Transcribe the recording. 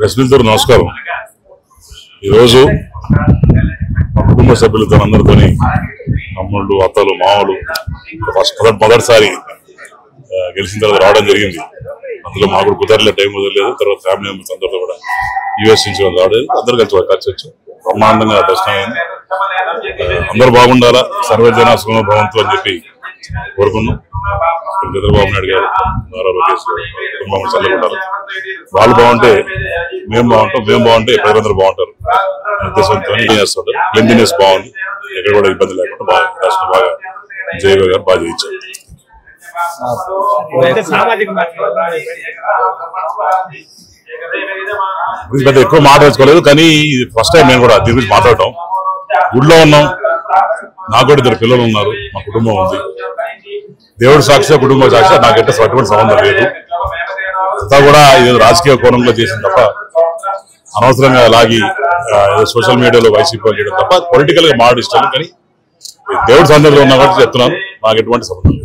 ప్రశ్నితులు నమస్కారం. ఈరోజు మా కుటుంబ సభ్యులతో అందరితోని తమ్ముళ్ళు, అత్తలు, మామూలు మొదటిసారి గెలిచిన తర్వాత రావడం జరిగింది. అందులో మాకు కుదరలే, టైం కుదరలేదు. తర్వాత ఫ్యామిలీ మెంబర్స్ అందరితో కూడా యూఎస్ నుంచి రావలేదు. అందరూ కలిసి వచ్చి బ్రహ్మాండంగా దర్శనం అయింది. అందరూ బాగుండాలా, సర్వజన సుఖభవంతు అని చెప్పి కోరుకున్నాం. చంద్రబాబు నాయుడు గారు, నారా లోకేష్ కుటుంబం చల్లకుంటారు. వాళ్ళు బాగుంటే మేము బాగుంటాం, మేము బాగుంటే ప్రజలందరూ బాగుంటారు ఉద్దేశంతో చేస్తుంటారు. క్లీన్లీనెస్ బాగుంది, ఎక్కడ కూడా ఇబ్బంది లేకుండా బాగా దర్శనం బాగా జయగ గారు బాగా చేయించారు. పెద్ద ఎక్కువ మాట్లాడుకోలేదు, కానీ ఇది ఫస్ట్ టైం నేను కూడా దీని గురించి మాట్లాడటం. గుడిలో ఉన్నాం, నాకు కూడా 2 పిల్లలు ఉన్నారు, మా కుటుంబం ఉంది. దేవుడు సాక్షి, కుటుంబ సాక్షి, నాకు ఎట్ట అటువంటి సంబంధం లేదు. అంతా కూడా ఏదో రాజకీయ కోణంలో చేసింది తప్ప అనవసరంగా లాగి ఏదో సోషల్ మీడియాలో వైసీపీ చేయడం తప్ప పొలిటికల్ గా మాట్లాడి ఇష్టం. కానీ దేవుడు సందర్భంలో ఉన్నా కాబట్టి చెప్తున్నాను, నాకు ఎటువంటి సంబంధం లేదు.